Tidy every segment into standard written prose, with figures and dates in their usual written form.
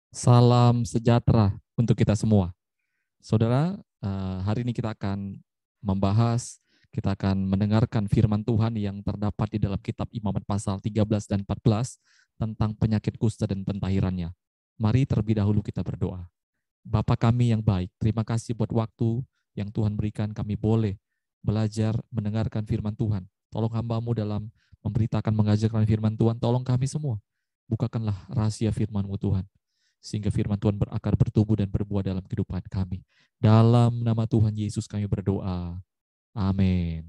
Salam sejahtera untuk kita semua. Saudara, hari ini kita akan membahas, kita akan mendengarkan firman Tuhan yang terdapat di dalam kitab Imamat pasal 13 dan 14 tentang penyakit kusta dan pentahirannya. Mari terlebih dahulu kita berdoa. Bapa kami yang baik, terima kasih buat waktu yang Tuhan berikan kami boleh belajar mendengarkan firman Tuhan. Tolong hamba-Mu dalam memberitakan, mengajarkan firman Tuhan, tolong kami semua. Bukakanlah rahasia firman-Mu Tuhan, sehingga firman Tuhan berakar, bertumbuh, dan berbuah dalam kehidupan kami. Dalam nama Tuhan Yesus kami berdoa. Amin.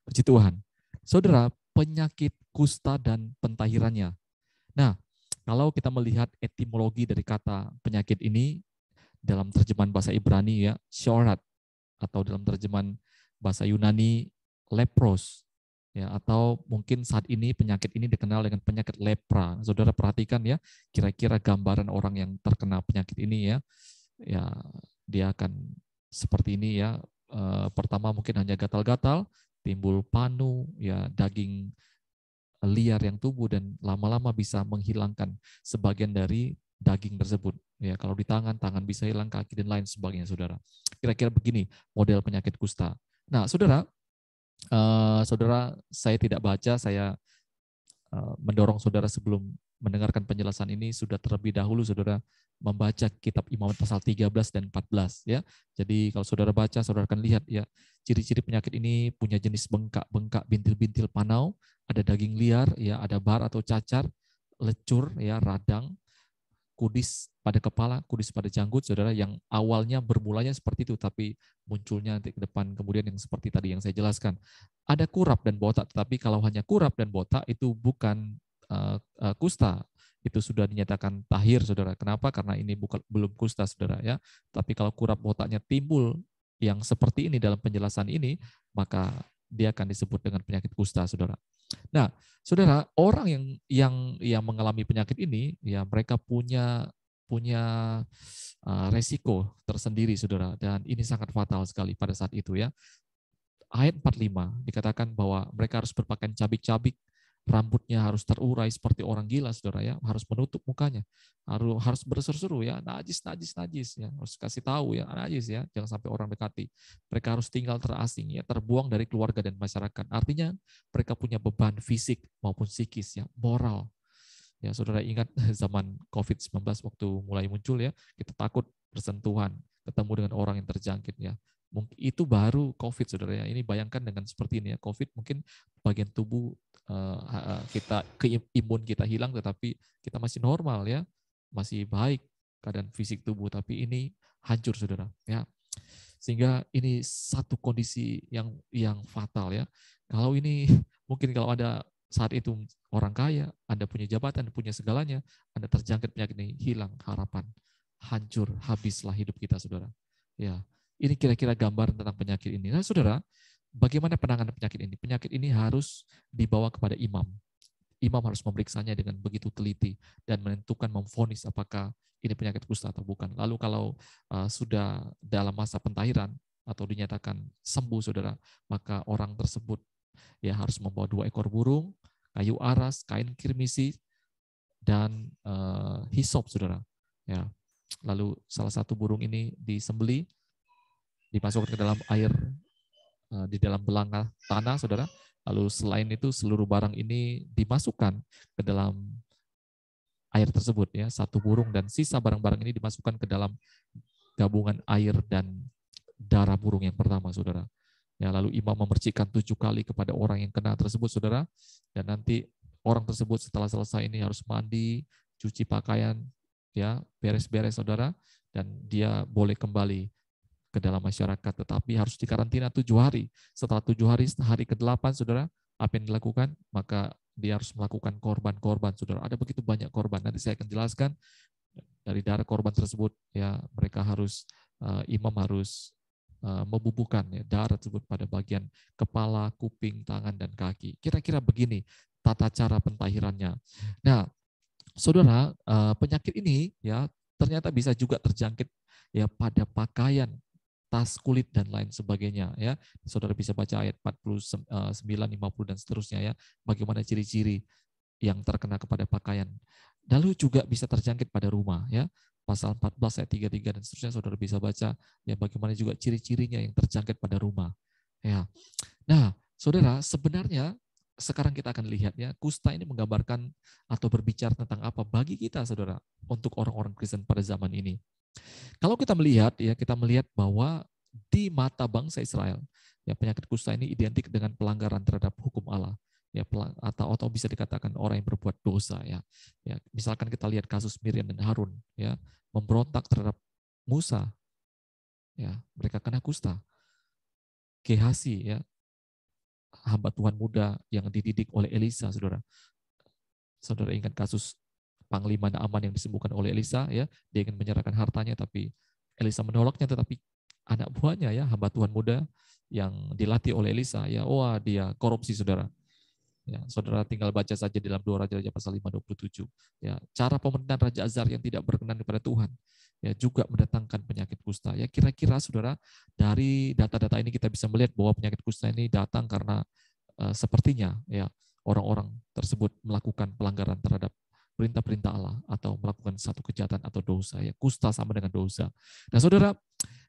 Puji Tuhan. Saudara, penyakit kusta dan pentahirannya. Nah, kalau kita melihat etimologi dari kata penyakit ini, dalam terjemahan bahasa Ibrani ya, shorat, atau dalam terjemahan bahasa Yunani, lepros, ya, atau mungkin saat ini penyakit ini dikenal dengan penyakit lepra. Saudara perhatikan ya, kira-kira gambaran orang yang terkena penyakit ini ya, ya dia akan seperti ini ya. Pertama mungkin hanya gatal-gatal, timbul panu, ya daging liar yang tumbuh dan lama-lama bisa menghilangkan sebagian dari daging tersebut. Ya, kalau di tangan, tangan bisa hilang, kaki dan lain sebagainya, saudara. Kira-kira begini model penyakit kusta. Nah, saudara, saudara, saya tidak baca, saya mendorong saudara sebelum mendengarkan penjelasan ini sudah terlebih dahulu saudara membaca kitab Imamat pasal 13 dan 14 ya. Jadi kalau saudara baca, saudara akan lihat ya, ciri-ciri penyakit ini punya jenis bengkak-bengkak, bintil-bintil panau, ada daging liar ya, ada bar atau cacar, lecur ya, radang, kudis pada kepala, kudis pada janggut, saudara, yang awalnya bermulanya seperti itu, tapi munculnya nanti ke depan kemudian yang seperti tadi yang saya jelaskan. Ada kurap dan botak, tetapi kalau hanya kurap dan botak itu bukan kusta, itu sudah dinyatakan tahir, saudara. Kenapa? Karena ini belum kusta, saudara ya. Tapi kalau kurap botaknya timbul yang seperti ini dalam penjelasan ini, maka dia akan disebut dengan penyakit kusta, saudara. Nah, saudara, orang yang mengalami penyakit ini, ya mereka punya punya resiko tersendiri, saudara, dan ini sangat fatal sekali pada saat itu ya. Ayat 45 dikatakan bahwa mereka harus berpakaian cabik-cabik, rambutnya harus terurai seperti orang gila, saudara ya, harus menutup mukanya, harus berseru-seru ya, najis, najis, najis ya, harus kasih tahu ya, najis ya, jangan sampai orang dekati. Mereka harus tinggal terasing ya, terbuang dari keluarga dan masyarakat. Artinya mereka punya beban fisik maupun psikis ya, moral. Ya, saudara ingat zaman COVID-19 waktu mulai muncul ya, kita takut bersentuhan, ketemu dengan orang yang terjangkit ya. Mungkin itu baru COVID, saudara ya. Ini bayangkan dengan seperti ini ya, COVID mungkin bagian tubuh kita, imun kita hilang, tetapi kita masih normal ya, masih baik keadaan fisik tubuh, tapi ini hancur, saudara ya. Sehingga ini satu kondisi yang fatal ya. Kalau ini mungkin kalau ada saat itu orang kaya, Anda punya jabatan, punya segalanya, Anda terjangkit penyakit ini, hilang harapan, hancur, habislah hidup kita, saudara. Ya, ini kira-kira gambaran tentang penyakit ini. Nah, saudara, bagaimana penanganan penyakit ini? Penyakit ini harus dibawa kepada imam. Imam harus memeriksanya dengan begitu teliti dan menentukan, memvonis apakah ini penyakit kusta atau bukan. Lalu kalau sudah dalam masa pentahiran atau dinyatakan sembuh, saudara, maka orang tersebut ya harus membawa 2 ekor burung, kayu aras, kain kirmisi, dan hisop, saudara. Ya, lalu salah satu burung ini disembeli, dimasukkan ke dalam air di dalam belanga tanah, saudara. Lalu selain itu seluruh barang ini dimasukkan ke dalam air tersebut ya, satu burung dan sisa barang-barang ini dimasukkan ke dalam gabungan air dan darah burung yang pertama, saudara. Ya, lalu imam memercikkan 7 kali kepada orang yang kena tersebut, saudara. Dan nanti orang tersebut setelah selesai ini harus mandi, cuci pakaian, ya, beres-beres, saudara. Dan dia boleh kembali ke dalam masyarakat, tetapi harus dikarantina 7 hari. Setelah 7 hari, hari ke-8, saudara, apa yang dilakukan? Maka dia harus melakukan korban-korban, saudara. Ada begitu banyak korban. Nanti saya akan jelaskan dari darah korban tersebut, ya mereka harus imam harus membubuhkan ya, darah tersebut pada bagian kepala, kuping, tangan, dan kaki. Kira-kira begini tata cara pentahirannya. Nah, saudara, penyakit ini ya ternyata bisa juga terjangkit ya pada pakaian, tas kulit dan lain sebagainya ya. Saudara bisa baca ayat 49, 50 dan seterusnya ya. Bagaimana ciri-ciri yang terkena kepada pakaian. Lalu juga bisa terjangkit pada rumah ya. pasal 14 ayat 33 dan seterusnya, saudara bisa baca ya bagaimana juga ciri-cirinya yang terjangkit pada rumah. Ya. Nah, saudara, sebenarnya sekarang kita akan lihat ya, kusta ini menggambarkan atau berbicara tentang apa bagi kita, saudara, untuk orang-orang Kristen pada zaman ini. Kalau kita melihat ya, kita melihat bahwa di mata bangsa Israel, ya penyakit kusta ini identik dengan pelanggaran terhadap hukum Allah. Ya, atau bisa dikatakan orang yang berbuat dosa ya. Ya, misalkan kita lihat kasus Miriam dan Harun ya, memberontak terhadap Musa. Ya, mereka kena kusta. Gehasi ya, hamba Tuhan muda yang dididik oleh Elisa, saudara. Saudara ingat kasus Panglima Naaman yang disembuhkan oleh Elisa ya, dia ingin menyerahkan hartanya tapi Elisa menolaknya, tetapi anak buahnya ya, hamba Tuhan muda yang dilatih oleh Elisa ya, wah dia korupsi, saudara. Ya, saudara tinggal baca saja dalam 2 Raja-Raja pasal 5:27. Ya, cara pemerintahan Raja Azar yang tidak berkenan kepada Tuhan ya juga mendatangkan penyakit kusta. Ya, kira-kira saudara dari data-data ini kita bisa melihat bahwa penyakit kusta ini datang karena sepertinya ya orang-orang tersebut melakukan pelanggaran terhadap perintah-perintah Allah atau melakukan satu kejahatan atau dosa. Ya, kusta sama dengan dosa. Nah, saudara,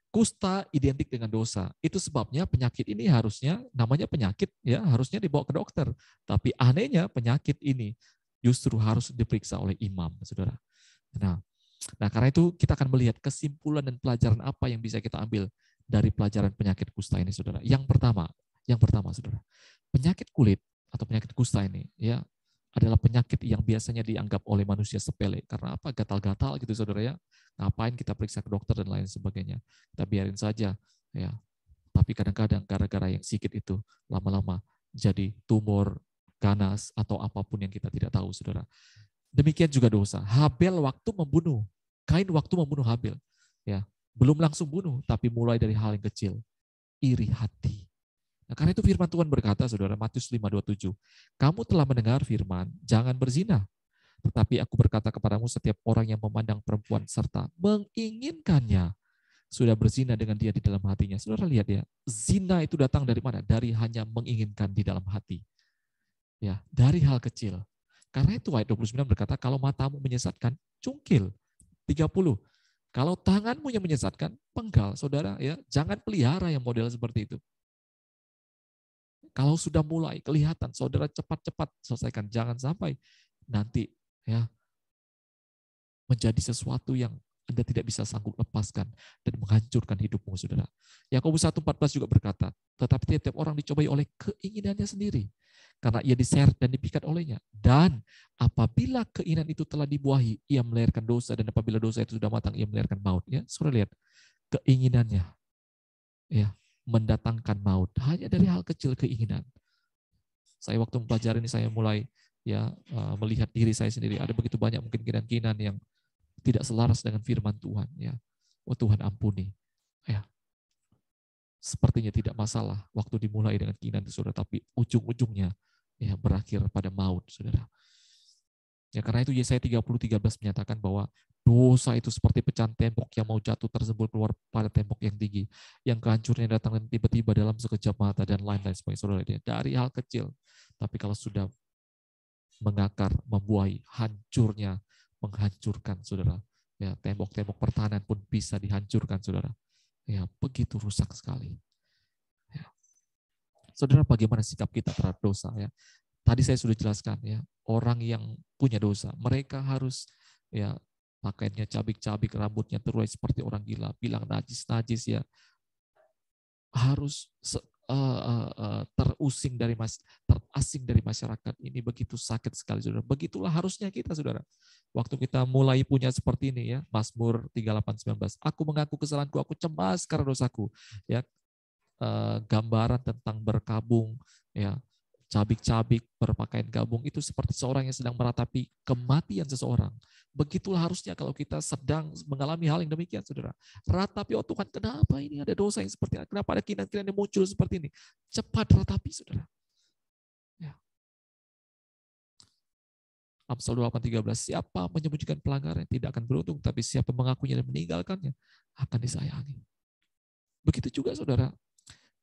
kusta identik dengan dosa. Itu sebabnya penyakit ini harusnya, namanya penyakit, ya harusnya dibawa ke dokter. Tapi anehnya penyakit ini justru harus diperiksa oleh imam, saudara. Nah, karena itu kita akan melihat kesimpulan dan pelajaran apa yang bisa kita ambil dari pelajaran penyakit kusta ini, saudara. Yang pertama, saudara, penyakit kulit atau penyakit kusta ini, ya adalah penyakit yang biasanya dianggap oleh manusia sepele. Karena apa? Gatal-gatal gitu, saudara ya. Ngapain kita periksa ke dokter dan lain sebagainya. Kita biarin saja. Ya. Tapi kadang-kadang gara-gara yang sedikit itu lama-lama jadi tumor, ganas, atau apapun yang kita tidak tahu, saudara. Demikian juga dosa. Habel waktu membunuh. Kain waktu membunuh Habel. Ya. Belum langsung bunuh, tapi mulai dari hal yang kecil. Iri hati. Nah, karena itu firman Tuhan berkata, saudara, Matius 5:27, kamu telah mendengar firman, jangan berzina. Tetapi aku berkata kepadamu, setiap orang yang memandang perempuan serta menginginkannya, sudah berzina dengan dia di dalam hatinya. Saudara lihat ya, zina itu datang dari mana? Dari hanya menginginkan di dalam hati. Ya, dari hal kecil. Karena itu ayat 29 berkata, kalau matamu menyesatkan, cungkil. 30. Kalau tanganmu yang menyesatkan, penggal. Saudara ya, jangan pelihara yang model seperti itu. Kalau sudah mulai kelihatan, saudara cepat-cepat selesaikan. Jangan sampai nanti ya menjadi sesuatu yang Anda tidak bisa sanggup lepaskan dan menghancurkan hidupmu, saudara. Yakobus 1:14 juga berkata, tetapi tiap-tiap orang dicobai oleh keinginannya sendiri. Karena ia diseret dan dipikat olehnya. Dan apabila keinginan itu telah dibuahi, ia melahirkan dosa. Dan apabila dosa itu sudah matang, ia melahirkan maut. Ya, saudara lihat, keinginannya ya mendatangkan maut. Hanya dari hal kecil keinginan. Saya waktu mempelajari ini saya mulai ya melihat diri saya sendiri. Ada begitu banyak mungkin keinginan yang tidak selaras dengan firman Tuhan. Ya, oh Tuhan ampuni. Ya, sepertinya tidak masalah waktu dimulai dengan keinginan itu, saudara, tapi ujung-ujungnya ya berakhir pada maut, saudara. Ya, karena itu Yesaya 30:13 menyatakan bahwa dosa itu seperti pecahan tembok yang mau jatuh tersebut keluar pada tembok yang tinggi, yang kehancurannya datang tiba-tiba dalam sekejap mata dan lain-lain sebagainya. Saudara, dari hal kecil, tapi kalau sudah mengakar, membuahi, hancurnya, menghancurkan, saudara. Ya, tembok-tembok pertahanan pun bisa dihancurkan, saudara. Ya, begitu rusak sekali. Ya. Saudara, bagaimana sikap kita terhadap dosa? Ya, tadi saya sudah jelaskan ya, orang yang punya dosa, mereka harus ya pakaiannya cabik-cabik, rambutnya terurai seperti orang gila, bilang najis-najis ya, harus terasing dari masyarakat ini. Begitu sakit sekali, saudara. Begitulah harusnya kita, saudara. Waktu kita mulai punya seperti ini ya, Mazmur 38:19, aku mengaku kesalahanku, aku cemas karena dosaku. Ya, gambaran tentang berkabung, ya, cabik-cabik, berpakaian gabung, itu seperti seorang yang sedang meratapi kematian seseorang. Begitulah harusnya kalau kita sedang mengalami hal yang demikian, saudara. Ratapi, oh Tuhan, kenapa ini ada dosa yang seperti ini? Kenapa ada keinginan-keinginan yang muncul seperti ini? Cepat ratapi, saudara. Ya. Amsal 28:13, siapa menyembunyikan pelanggaran tidak akan beruntung, tapi siapa mengakuinya dan meninggalkannya akan disayangi. Begitu juga, saudara.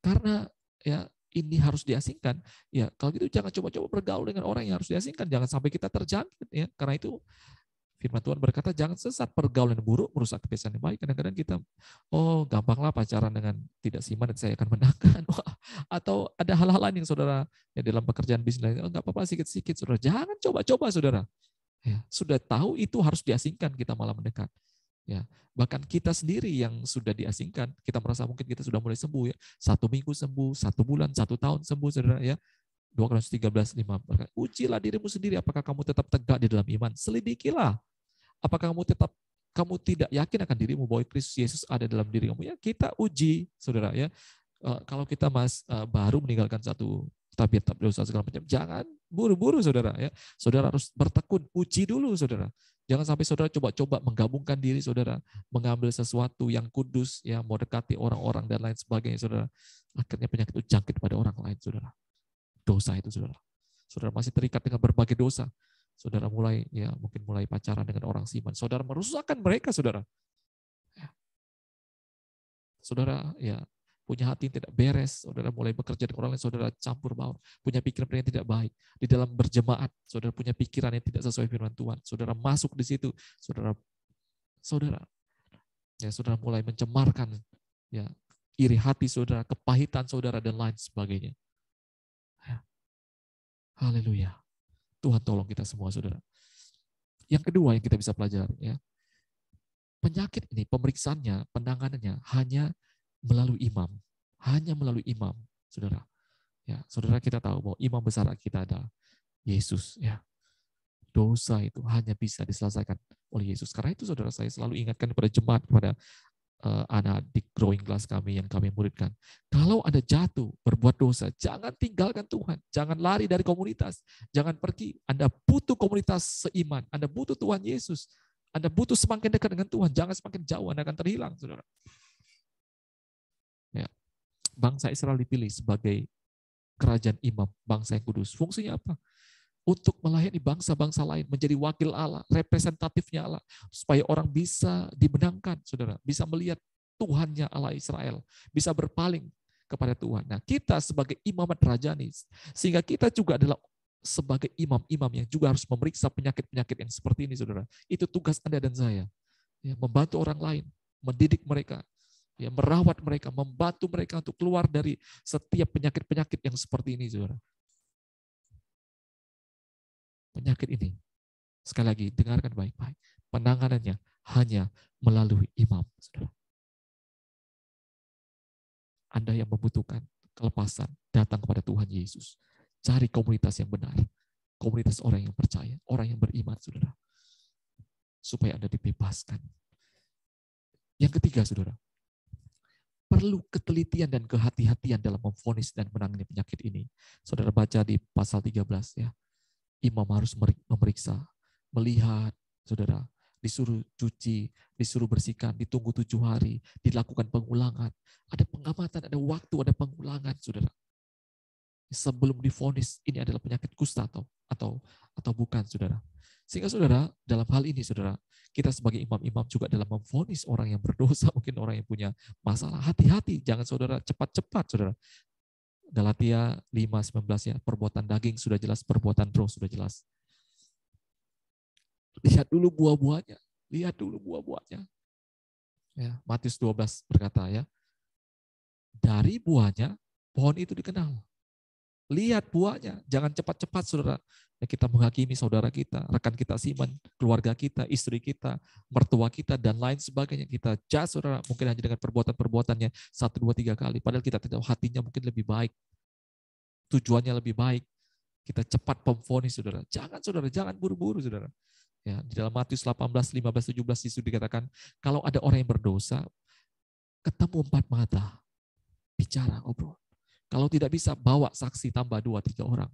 Karena ya ini harus diasingkan, ya kalau gitu jangan coba-coba bergaul dengan orang yang harus diasingkan, jangan sampai kita terjangkit ya. Karena itu Firman Tuhan berkata, jangan sesat, pergaulan buruk merusak kebiasaan yang baik. Kadang-kadang kita, gampanglah pacaran dengan tidak seiman dan saya akan menangkan. Atau ada hal-hal lain yang saudara, ya dalam pekerjaan bisnis, nggak apa-apa sikit-sikit, saudara. Jangan coba-coba, saudara. Ya, sudah tahu itu harus diasingkan, kita malah mendekat. Ya, bahkan kita sendiri yang sudah diasingkan, kita merasa mungkin kita sudah mulai sembuh ya. 1 minggu sembuh, 1 bulan, 1 tahun sembuh, saudara ya. 2 Korintus 13:5. Ujilah dirimu sendiri apakah kamu tetap tegak di dalam iman. Selidikilah. Apakah kamu tidak yakin akan dirimu bahwa Kristus Yesus ada dalam diri kamu? Ya, kita uji, saudara ya. Kalau kita baru meninggalkan satu tabiat dosa segala macam, jangan buru-buru, saudara ya. Saudara harus bertekun, uji dulu, saudara. Jangan sampai saudara coba-coba menggabungkan diri, saudara, mengambil sesuatu yang kudus, ya, mau dekati orang-orang dan lain sebagainya, saudara. Akhirnya penyakit itu jangkit pada orang lain, saudara. Dosa itu, saudara. Saudara masih terikat dengan berbagai dosa. Saudara mungkin mulai pacaran dengan orang seiman. Saudara merusakkan mereka, saudara. Ya. Saudara ya punya hati yang tidak beres. Saudara mulai bekerja dengan orang lain. Saudara campur baur. Punya pikiran yang tidak baik. Di dalam berjemaat, saudara punya pikiran yang tidak sesuai firman Tuhan. Saudara masuk di situ. Saudara mulai mencemarkan ya iri hati saudara, kepahitan saudara dan lain sebagainya. Haleluya. Tuhan tolong kita semua, saudara. Yang kedua yang kita bisa pelajari, ya, penyakit ini pemeriksaannya, penanganannya hanya melalui imam, saudara. Ya, saudara kita tahu bahwa imam besar kita adalah Yesus. Ya, dosa itu hanya bisa diselesaikan oleh Yesus. Karena itu, saudara, saya selalu ingatkan kepada jemaat, kepada anak di growing class kami yang kami muridkan. Kalau Anda jatuh, berbuat dosa, jangan tinggalkan Tuhan. Jangan lari dari komunitas. Jangan pergi. Anda butuh komunitas seiman. Anda butuh Tuhan Yesus. Anda butuh semakin dekat dengan Tuhan. Jangan semakin jauh, Anda akan terhilang, saudara. Ya. Bangsa Israel dipilih sebagai kerajaan imam, bangsa yang kudus. Fungsinya apa? Untuk melayani bangsa-bangsa lain, menjadi wakil Allah, representatifnya Allah, supaya orang bisa dimenangkan, saudara, bisa melihat Tuhannya Allah Israel, bisa berpaling kepada Tuhan. Nah, kita sebagai imamat rajani, sehingga kita juga adalah sebagai imam-imam yang juga harus memeriksa penyakit-penyakit yang seperti ini, saudara. Itu tugas Anda dan saya, ya, membantu orang lain, mendidik mereka, ya, merawat mereka, membantu mereka untuk keluar dari setiap penyakit-penyakit yang seperti ini, saudara. Penyakit ini, sekali lagi, dengarkan baik-baik. Penanganannya hanya melalui imam, saudara. Anda yang membutuhkan kelepasan, datang kepada Tuhan Yesus. Cari komunitas yang benar. Komunitas orang yang percaya, orang yang beriman, saudara. Supaya Anda dibebaskan. Yang ketiga, saudara. Perlu ketelitian dan kehati-hatian dalam memvonis dan menangani penyakit ini. Saudara baca di pasal 13, ya. Imam harus memeriksa, melihat, saudara, disuruh cuci, disuruh bersihkan, ditunggu 7 hari, dilakukan pengulangan. Ada pengamatan, ada waktu, ada pengulangan, saudara. Sebelum divonis ini adalah penyakit kusta atau bukan, saudara. Sehingga, saudara, dalam hal ini, saudara, kita sebagai imam-imam juga dalam memvonis orang yang berdosa, mungkin orang yang punya masalah. Hati-hati, jangan saudara cepat-cepat, saudara. Galatia 5:19, ya, perbuatan daging sudah jelas, perbuatan roh sudah jelas. Lihat dulu buah-buahnya. Ya, Matius 12 berkata, ya, dari buahnya pohon itu dikenal. Lihat buahnya, jangan cepat-cepat, saudara. Ya, kita menghakimi saudara kita, rekan kita seiman, keluarga kita, istri kita, mertua kita, dan lain sebagainya. Kita judge, saudara, mungkin hanya dengan perbuatan-perbuatannya 1, 2, 3 kali. Padahal kita tidak tahu hatinya mungkin lebih baik. Tujuannya lebih baik. Kita cepat memvonis, saudara. Jangan buru-buru, saudara. Ya, di dalam Matius 18, 15, 17 itu dikatakan, kalau ada orang yang berdosa, ketemu 4 mata, bicara, ngobrol. Kalau tidak bisa, bawa saksi tambah 2, 3 orang.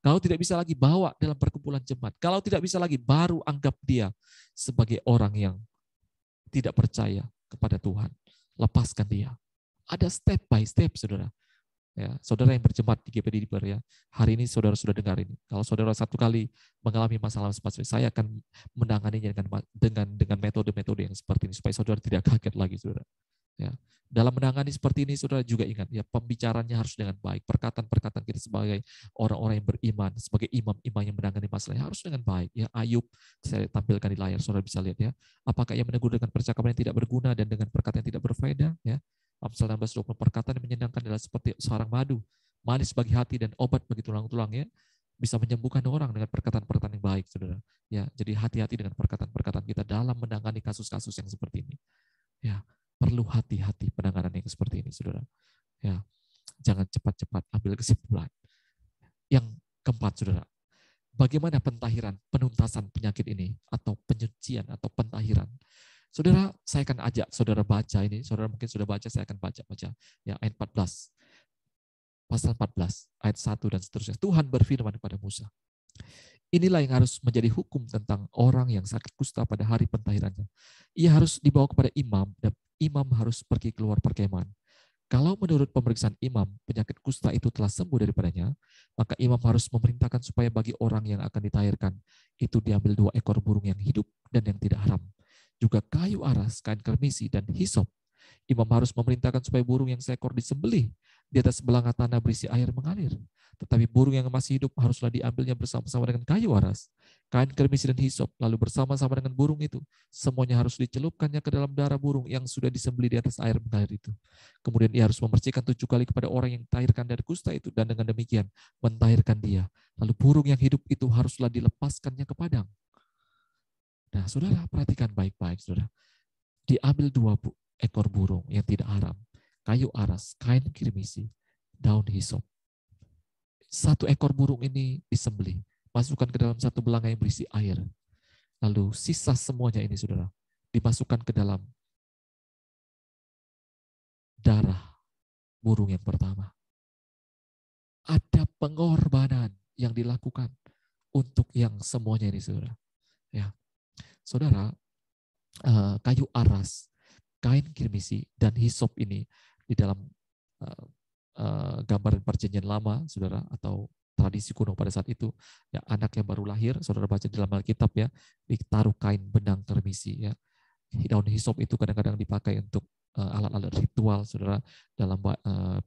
Kalau tidak bisa lagi, bawa dalam perkumpulan jemaat. Kalau tidak bisa lagi, baru anggap dia sebagai orang yang tidak percaya kepada Tuhan. Lepaskan dia. Ada step by step, saudara. Ya, saudara yang berjemaat di GPD di Bar, ya, hari ini saudara sudah dengar ini. Kalau saudara satu kali mengalami masalah seperti ini, saya akan menanganinya dengan metode-metode yang seperti ini supaya saudara tidak kaget lagi, saudara. Ya, Dalam menangani seperti ini, saudara juga ingat ya, pembicaranya harus dengan baik. Perkataan-perkataan kita sebagai orang-orang yang beriman, sebagai imam-imam yang menangani masalahnya harus dengan baik. Ya, Ayub, saya tampilkan di layar, saudara bisa lihat ya. Apakah ia menegur dengan percakapan yang tidak berguna dan dengan perkataan yang tidak berfaedah? Ya, Amsal 16:20, perkataan yang menyenangkan adalah seperti sarang madu, manis bagi hati dan obat bagi tulang-tulang ya. Bisa menyembuhkan orang dengan perkataan-perkataan yang baik, saudara. Ya, jadi hati-hati dengan perkataan-perkataan kita dalam menangani kasus-kasus yang seperti ini. Ya, perlu hati-hati penanganan yang seperti ini, saudara. Ya, jangan cepat-cepat ambil kesimpulan. Yang keempat, saudara, bagaimana pentahiran, penuntasan penyakit ini, atau penyucian, atau pentahiran. Saudara, saya akan ajak saudara baca ini, saudara mungkin sudah baca, saya akan baca. Ya, ayat 14, pasal 14, ayat 1 dan seterusnya. Tuhan berfirman kepada Musa, inilah yang harus menjadi hukum tentang orang yang sakit kusta pada hari pentahirannya. Ia harus dibawa kepada imam, dan imam harus pergi keluar perkemahan. Kalau menurut pemeriksaan imam, penyakit kusta itu telah sembuh daripadanya, maka imam harus memerintahkan supaya bagi orang yang akan ditahirkan, itu diambil 2 ekor burung yang hidup dan yang tidak haram. Juga kayu aras, kain kermisi, dan hisop. Imam harus memerintahkan supaya burung yang seekor disembelih di atas belanga tanah berisi air mengalir. Tetapi burung yang masih hidup haruslah diambilnya bersama-sama dengan kayu aras, kain kermisi dan hisop, lalu bersama-sama dengan burung itu. Semuanya harus dicelupkannya ke dalam darah burung yang sudah disembelih di atas air mengalir itu. Kemudian ia harus membersihkan 7 kali kepada orang yang ditahirkan dari kusta itu, dan dengan demikian mentahirkan dia. Lalu burung yang hidup itu haruslah dilepaskannya ke padang. Nah, saudara perhatikan baik-baik, saudara. Diambil 2 ekor burung yang tidak haram, kayu aras, kain kirmisi, daun hisop. 1 ekor burung ini disembelih, masukkan ke dalam 1 belanga yang berisi air. Lalu sisa semuanya ini, saudara, dimasukkan ke dalam darah burung yang pertama. Ada pengorbanan yang dilakukan untuk yang semuanya ini, saudara. Ya, saudara, kayu aras, kain kirmisi, dan hisop ini di dalam gambaran perjanjian lama, saudara, atau tradisi kuno pada saat itu, ya, anak yang baru lahir, saudara baca di dalam Alkitab ya, ditaruh kain benang kermisi ya. Daun hisop itu kadang-kadang dipakai untuk alat-alat ritual, saudara, dalam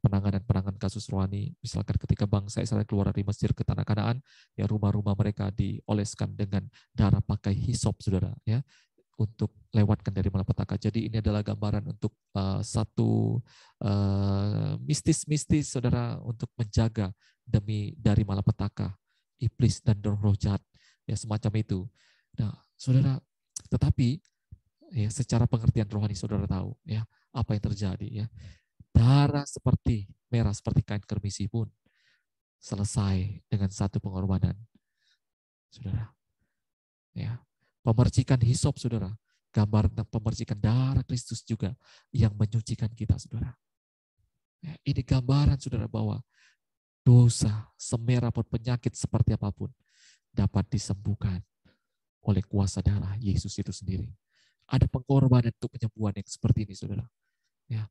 penanganan kasus rohani. Misalkan ketika bangsa Israel keluar dari Mesir ke tanah Kanaan, ya rumah-rumah mereka dioleskan dengan darah pakai hisop, saudara, ya, untuk lewatkan dari malapetaka. Jadi ini adalah gambaran untuk satu mistis-mistis, saudara, untuk menjaga dari malapetaka, iblis dan roh jahat, ya, semacam itu. Nah, saudara, tetapi ya secara pengertian rohani, saudara tahu ya apa yang terjadi ya. Darah merah seperti kain kermisi pun selesai dengan satu pengorbanan, saudara. Ya. Pemercikan hisop, saudara, gambar tentang pemercikan darah Kristus juga yang menyucikan kita, saudara. Ya, ini gambaran, saudara, bahwa dosa, semerah pun penyakit seperti apapun dapat disembuhkan oleh kuasa darah Yesus itu sendiri. Ada pengorbanan untuk penyembuhan yang seperti ini, saudara. Ya,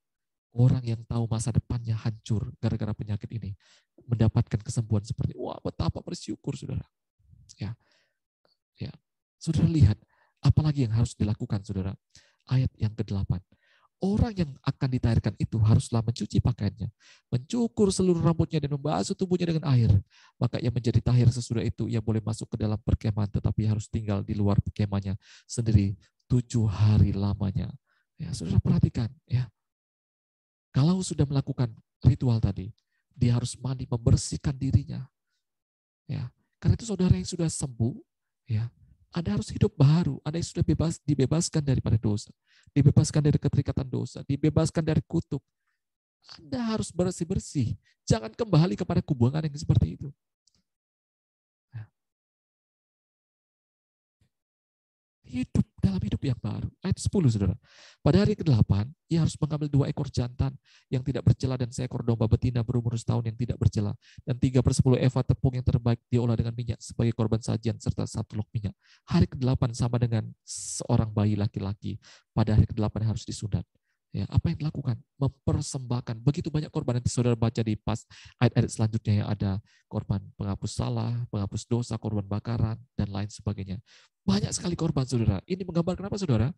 orang yang tahu masa depannya hancur gara-gara penyakit ini mendapatkan kesembuhan seperti, wah, betapa bersyukur, saudara. Ya, ya. Saudara lihat, apalagi yang harus dilakukan, saudara. Ayat yang ke-8. Orang yang akan ditahirkan itu haruslah mencuci pakaiannya, mencukur seluruh rambutnya dan membasuh tubuhnya dengan air. Maka ia menjadi tahir. Sesudah itu ia boleh masuk ke dalam perkemahan, tetapi harus tinggal di luar perkemahannya sendiri 7 hari lamanya. Ya, saudara perhatikan ya. Kalau sudah melakukan ritual tadi, dia harus mandi, membersihkan dirinya. Ya, karena itu saudara yang sudah sembuh, ya, Anda harus hidup baru. Anda yang sudah dibebaskan daripada dosa, dibebaskan dari keterikatan dosa, dibebaskan dari kutuk. Anda harus bersih-bersih. Jangan kembali kepada hubungan yang seperti itu. Hidup dalam hidup yang baru. Ayat 10, saudara. Pada hari ke-8, ia harus mengambil 2 ekor jantan yang tidak bercela dan seekor domba betina berumur setahun yang tidak bercela, dan 3/10 eva tepung yang terbaik diolah dengan minyak sebagai korban sajian, serta 1 log minyak. Hari ke-8 sama dengan seorang bayi laki-laki. Pada hari ke-8 harus disunat. Ya, apa yang dilakukan? Mempersembahkan begitu banyak korban. Nanti saudara baca di ayat-ayat selanjutnya yang ada korban penghapus salah, penghapus dosa, korban bakaran, dan lain sebagainya. Banyak sekali korban, saudara. Ini menggambarkan apa, saudara?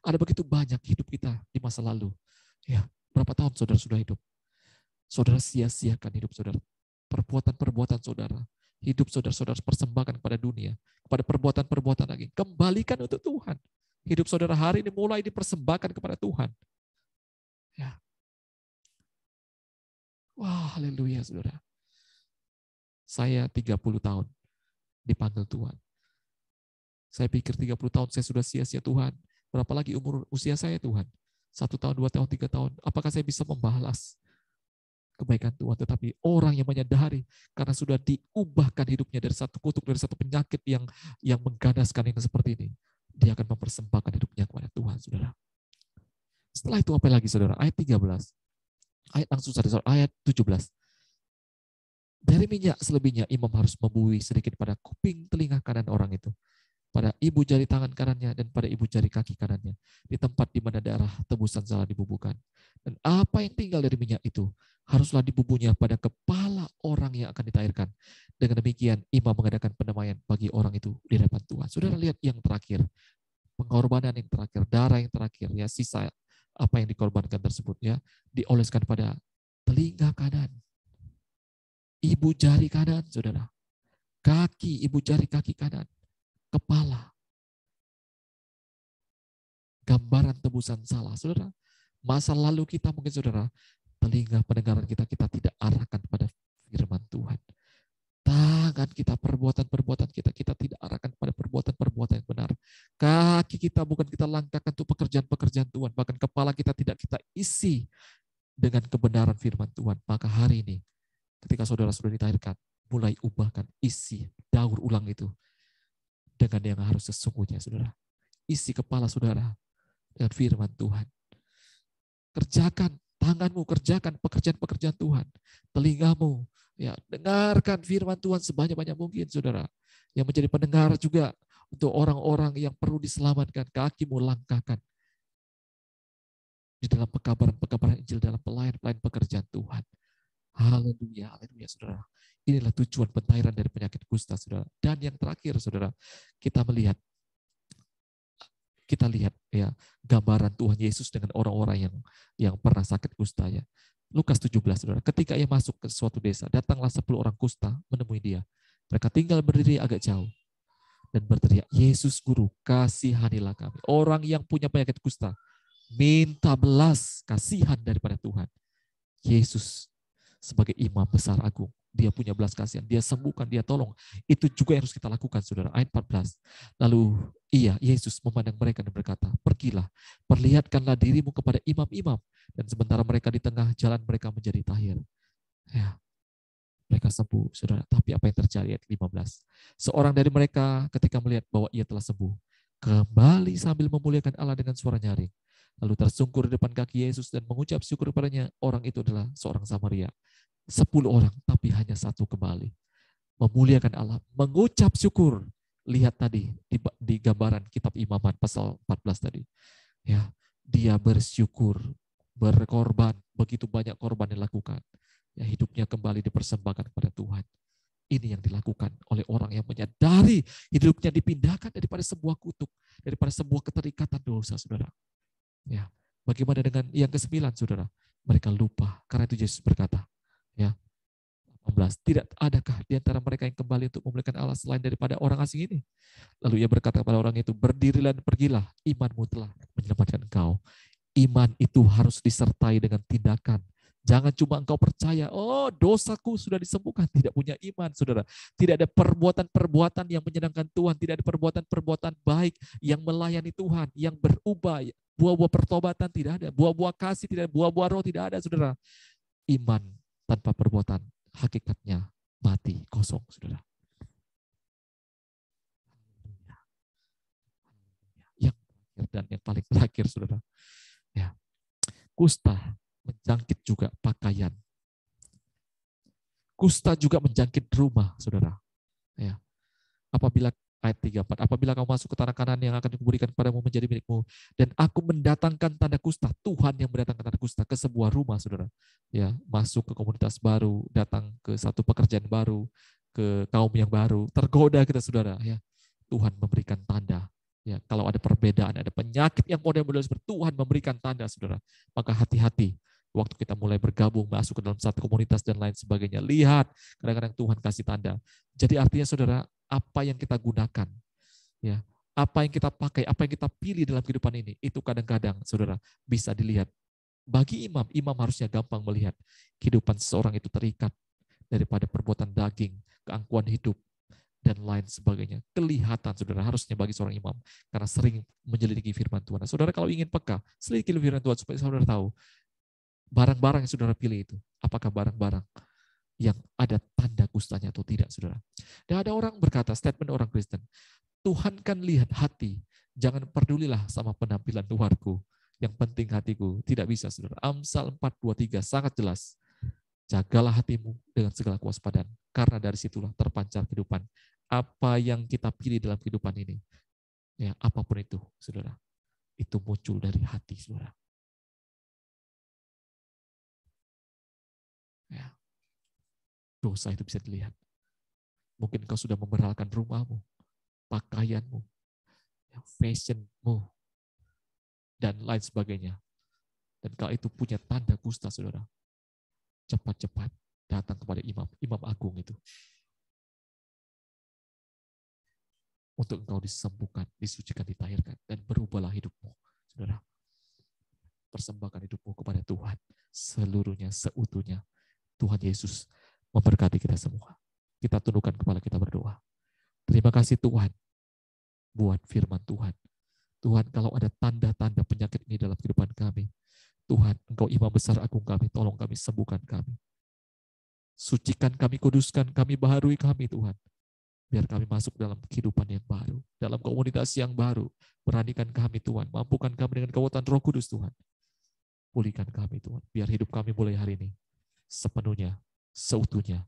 Ada begitu banyak hidup kita di masa lalu. Ya, Berapa tahun saudara sudah hidup? Saudara sia-siakan hidup saudara. Perbuatan-perbuatan saudara. Hidup saudara-saudara persembahkan kepada dunia. Kepada perbuatan-perbuatan lagi. Kembalikan untuk Tuhan. Hidup saudara hari ini mulai dipersembahkan kepada Tuhan. Ya. Wah, haleluya saudara. Saya 30 tahun dipanggil Tuhan. Saya pikir 30 tahun saya sudah sia-sia Tuhan. Berapa lagi usia saya Tuhan? 1 tahun, 2 tahun, 3 tahun. Apakah saya bisa membalas kebaikan Tuhan? Tetapi orang yang menyadari karena sudah diubahkan hidupnya dari satu kutuk, dari satu penyakit yang mengganaskan ini seperti ini. Dia akan mempersembahkan hidupnya kepada Tuhan, saudara. Setelah itu apa lagi, saudara? Ayat 13. Ayat langsung saja, ayat 17. Dari minyak selebihnya imam harus membuih sedikit pada kuping telinga kanan orang itu, pada ibu jari tangan kanannya dan pada ibu jari kaki kanannya, di tempat di mana darah tebusan salah dibubuhkan. Dan apa yang tinggal dari minyak itu haruslah dibubuhnya pada kepala orang yang akan ditahirkan. Dengan demikian imam mengadakan pendamaian bagi orang itu di hadapan Tuhan. Saudara lihat yang terakhir, pengorbanan yang terakhir, darah yang terakhir, ya sisa apa yang dikorbankan tersebut ya dioleskan pada telinga kanan, ibu jari kanan, saudara, kaki, ibu jari kaki kanan, kepala. Gambaran tebusan salah, saudara. Masa lalu kita mungkin, saudara, telinga pendengaran kita tidak arahkan pada firman Tuhan. Tangan kita, perbuatan-perbuatan kita tidak arahkan pada perbuatan-perbuatan yang benar. Kaki kita bukan kita langkahkan untuk pekerjaan-pekerjaan Tuhan. Bahkan kepala kita tidak kita isi dengan kebenaran firman Tuhan. Maka hari ini, ketika saudara sudah ditahirkan, mulai ubahkan isi, daur ulang itu dengan yang harus sesungguhnya, saudara. Isi kepala saudara dengan firman Tuhan. Kerjakan tanganmu, kerjakan pekerjaan-pekerjaan Tuhan. Telingamu, ya, dengarkan firman Tuhan sebanyak-banyak mungkin, saudara. Yang menjadi pendengar juga untuk orang-orang yang perlu diselamatkan. Kakimu langkahkan di dalam pekabaran-pekabaran Injil, dalam pelayan-pelayan pekerjaan Tuhan. Haleluya, haleluya, saudara. Inilah tujuan pentahiran dari penyakit kusta, saudara. Dan yang terakhir, saudara, kita lihat ya gambaran Tuhan Yesus dengan orang-orang yang pernah sakit kusta ya. Lukas 17, saudara. Ketika ia masuk ke suatu desa, datanglah 10 orang kusta menemui dia. Mereka tinggal berdiri agak jauh dan berteriak, Yesus Guru, kasihanilah kami. Orang yang punya penyakit kusta minta belas kasihan daripada Tuhan. Yesus sebagai imam besar agung, dia punya belas kasihan, dia sembuhkan, dia tolong. Itu juga yang harus kita lakukan, saudara. Ayat 14. Lalu Yesus memandang mereka dan berkata, pergilah, perlihatkanlah dirimu kepada imam-imam. Dan sementara mereka di tengah jalan, mereka menjadi tahir. Ya, mereka sembuh, saudara. Tapi apa yang terjadi? Ayat 15. Seorang dari mereka ketika melihat bahwa ia telah sembuh, kembali sambil memuliakan Allah dengan suara nyaring. Lalu tersungkur di depan kaki Yesus dan mengucap syukur kepadanya. Orang itu adalah seorang Samaria. 10 orang, tapi hanya 1 kembali. Memuliakan Allah, mengucap syukur. Lihat tadi di gambaran kitab Imamat pasal 14 tadi. Ya, dia bersyukur, berkorban, begitu banyak korban dilakukan. Ya, hidupnya kembali dipersembahkan kepada Tuhan. Ini yang dilakukan oleh orang yang menyadari hidupnya dipindahkan daripada sebuah kutuk, daripada sebuah keterikatan dosa, saudara. Ya, bagaimana dengan yang ke-9, saudara? Mereka lupa, karena itu Yesus berkata, ya, 18, tidak adakah di antara mereka yang kembali untuk memuliakan Allah selain daripada orang asing ini? Lalu ia berkata kepada orang itu, berdirilah dan pergilah, imanmu telah menyelamatkan engkau. Iman itu harus disertai dengan tindakan. Jangan cuma engkau percaya, oh dosaku sudah disembuhkan, tidak punya iman, saudara. Tidak ada perbuatan-perbuatan yang menyenangkan Tuhan, tidak ada perbuatan-perbuatan baik yang melayani Tuhan, yang berubah, buah-buah pertobatan tidak ada, buah-buah kasih tidak ada, buah-buah roh tidak ada, saudara. Iman tanpa perbuatan, hakikatnya mati, kosong, saudara. Yang terakhir dan yang paling terakhir, saudara. Ya, kusta menjangkit juga pakaian. Kusta juga menjangkit rumah, saudara. Ya. Apabila ayat 34, apabila kamu masuk ke tanah Kanaan yang akan dikuburikan kepadamu menjadi milikmu, dan aku mendatangkan tanda kusta, Tuhan yang mendatangkan tanda kusta ke sebuah rumah, saudara. Ya, masuk ke komunitas baru, datang ke satu pekerjaan baru, ke kaum yang baru, tergoda kita, saudara. Ya, Tuhan memberikan tanda. Ya, kalau ada perbedaan, ada penyakit yang model-model seperti Tuhan memberikan tanda, saudara. Maka hati-hati waktu kita mulai bergabung, masuk ke dalam satu komunitas dan lain sebagainya. Lihat, kadang-kadang Tuhan kasih tanda. Jadi artinya saudara, apa yang kita gunakan, ya, apa yang kita pakai, apa yang kita pilih dalam kehidupan ini, itu kadang-kadang saudara bisa dilihat. Bagi imam, imam harusnya gampang melihat kehidupan seseorang itu terikat daripada perbuatan daging, keangkuhan hidup, dan lain sebagainya. Kelihatan saudara harusnya bagi seorang imam karena sering menyelidiki firman Tuhan. Nah, saudara kalau ingin peka, selidiki firman Tuhan supaya saudara tahu barang-barang yang saudara pilih itu, apakah barang-barang yang ada tanda kustanya atau tidak, saudara. Dan ada orang berkata, statement orang Kristen, Tuhan kan lihat hati, jangan pedulilah sama penampilan luarku, yang penting hatiku. Tidak bisa, saudara. Amsal 4:23 sangat jelas. Jagalah hatimu dengan segala kewaspadaan, karena dari situlah terpancar kehidupan. Apa yang kita pilih dalam kehidupan ini, ya apapun itu, saudara, itu muncul dari hati, saudara. Ya. Dosa itu bisa dilihat. Mungkin kau sudah memberhalkan rumahmu, pakaianmu, fashionmu, dan lain sebagainya. Dan kalau itu punya tanda kusta, saudara, cepat-cepat datang kepada imam agung itu. Untuk engkau disembuhkan, disucikan, ditahirkan, dan berubahlah hidupmu, saudara. Persembahkan hidupmu kepada Tuhan, seluruhnya, seutuhnya. Tuhan Yesus memberkati kita semua. Kita tundukkan kepala kita berdoa. Terima kasih Tuhan, buat firman Tuhan. Tuhan, kalau ada tanda-tanda penyakit ini dalam kehidupan kami, Tuhan, Engkau imam besar agung kami, tolong kami, sembuhkan kami. Sucikan kami, kuduskan kami, baharui kami Tuhan. Biar kami masuk dalam kehidupan yang baru, dalam komunitas yang baru. Beranikan kami Tuhan, mampukan kami dengan kekuatan Roh Kudus Tuhan. Pulihkan kami Tuhan, biar hidup kami mulai hari ini sepenuhnya, seutuhnya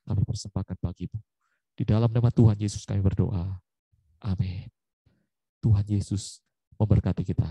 kami persembahkan bagimu. Di dalam nama Tuhan Yesus kami berdoa. Amin. Tuhan Yesus memberkati kita.